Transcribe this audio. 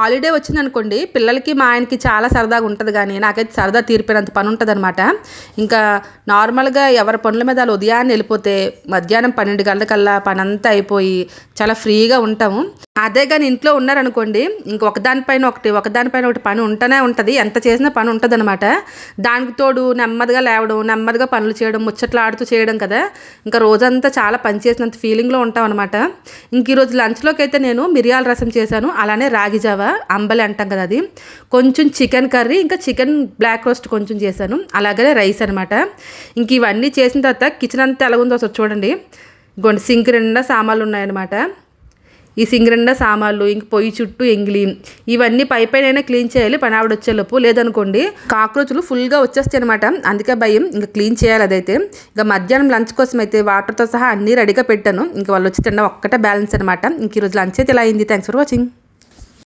Holiday వచ్చిందనుకోండి పిల్లలకి మా ఆయనకి చాలా సరదాగా ఉంటుంది, కానీ నాకైతే సరదా తీరిపోయినంత పని ఉంటుంది అనమాట. ఇంకా నార్మల్గా ఎవరి పనుల మీద వాళ్ళు ఉదయాన్నే వెళ్ళిపోతే మధ్యాహ్నం 12 గంటలకల్లా పని అంతా అయిపోయి చాలా ఫ్రీగా ఉంటాము. అదే కానీ ఇంట్లో ఉన్నారనుకోండి ఇంక ఒకదానిపైన ఒకటి పని ఉంటూనే ఉంటుంది, ఎంత చేసినా పని ఉంటుంది అనమాట. దానికి తోడు నెమ్మదిగా లేవడం, నెమ్మదిగా పనులు చేయడం, ముచ్చట్లాడుతూ చేయడం కదా, ఇంకా రోజంతా చాలా పని చేసినంత ఫీలింగ్లో ఉంటాం అనమాట. ఇంక ఈరోజు లంచ్లోకి అయితే నేను మిరియాల రసం చేశాను, అలానే రాగి జావ అంబలి అంటాం కదా అది, కొంచెం చికెన్ కర్రీ, ఇంకా చికెన్ బ్లాక్ రోస్ట్ కొంచెం చేశాను, అలాగే రైస్ అనమాట. ఇంక ఇవన్నీ చేసిన తర్వాత కిచెన్ అంతా ఎలాగుందో ఒకసారి చూడండి. ఇంకోండి సింక్ నిండా సామాన్లు ఉన్నాయన్నమాట. ఈ సింక్ నిండా సామాన్లు, ఇంక పొయ్యి చుట్టూ ఎంగిలి, ఇవన్నీ పైన క్లీన్ చేయాలి పని ఆవిడ వచ్చేలోపు, లేదనుకోండి కాక్రోచ్లు ఫుల్గా వచ్చేస్తాయి అనమాట. అందుకే భయం, ఇంకా క్లీన్ చేయాలి అదైతే. ఇంకా మధ్యాహ్నం లంచ్ కోసం అయితే వాటర్తో సహా అన్నీ రెడీగా పెట్టాను, ఇంక వాళ్ళు వచ్చి తినడం ఒక్కటే బ్యాలెన్స్ అనమాట. ఇంక ఈరోజు లంచ్ అయితే ఇలా అయింది. Thanks for watching.